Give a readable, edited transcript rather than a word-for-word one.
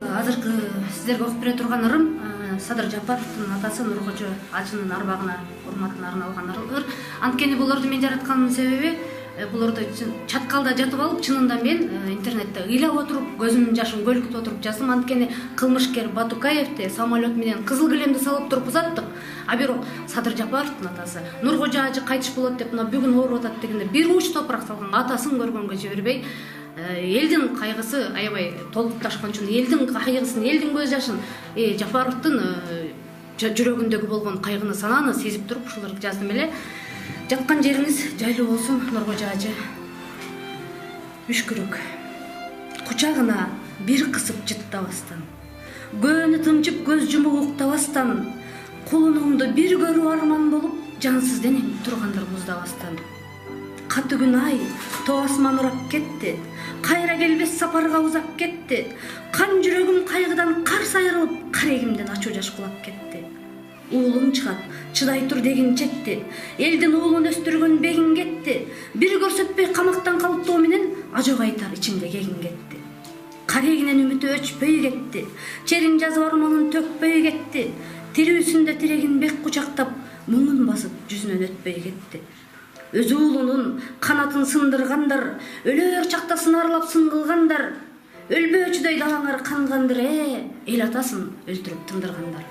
Азыркы сиздерге окуп бере турган ырым Садыр Жапаровдун атасы Нуркожо Ачынын арбагына урматына арналган ыр. Анткени бул ырды мен жаратканымдын себеби бул ырды чаткалда жатып алып, чынында мен интернетте ыйлап отуруп, көзүмдүн жашын көлүктүп отуруп жаздым. Анткени кылмышкер Батукаевди самолет менен кызыл килемди салып туруп узаттык. А бирок Садыр Жапаровдун атасы Нуркожо Ажы кайтыш болот деп, мына бүгүн ооруп атат дегенде бир уч топурак салган атасын көргөнгө жибербей, элдин кайгысы аябай толукташкан үчүн, элдин кайгысын, элдин көз жашын, Жапаровдун жүрөгүндөгү болгон кайгыны, санааны сезип туруп ушуларды жаздым эле. Жаткан жериңиз жайлуу болсун, Нуркожо Ажы. Үшкүрүк кучагына бир кысып жыттабастан, көөнү тымчып көз жумуп уктабастан, кулунуңду бир көрүү арман болуп, жансыз денең тургандар муздабастан. Каты күн ай тоо асман урап кетти, кайра келбес сапарга узап кетти. Кан жүрөгүм кайгыдан карс айрылып, карегимден ачуу жаш кулап кетти. Уулум чыгат, чыдай тур дегин четти, элдин уулун өстүргөн бегин кетти. Бир көрсөтпөй камактан калыптоо менен ажок айтар ичимде кегин кетти. Карегинен үмүтү өчпөй кетти, черин жазып арманын төкпөй кетти. Тирүүсүндө тирегин бек кучактап, муңун басып жүзүнөн өтпөй кетти. Өз уулунун канатын сындыргандар, өлөр чакта сынарлап сын кылгандар, өлбөөчүдөй далаңар кангандыр, эл атасын өлтүрүп тындыргандар.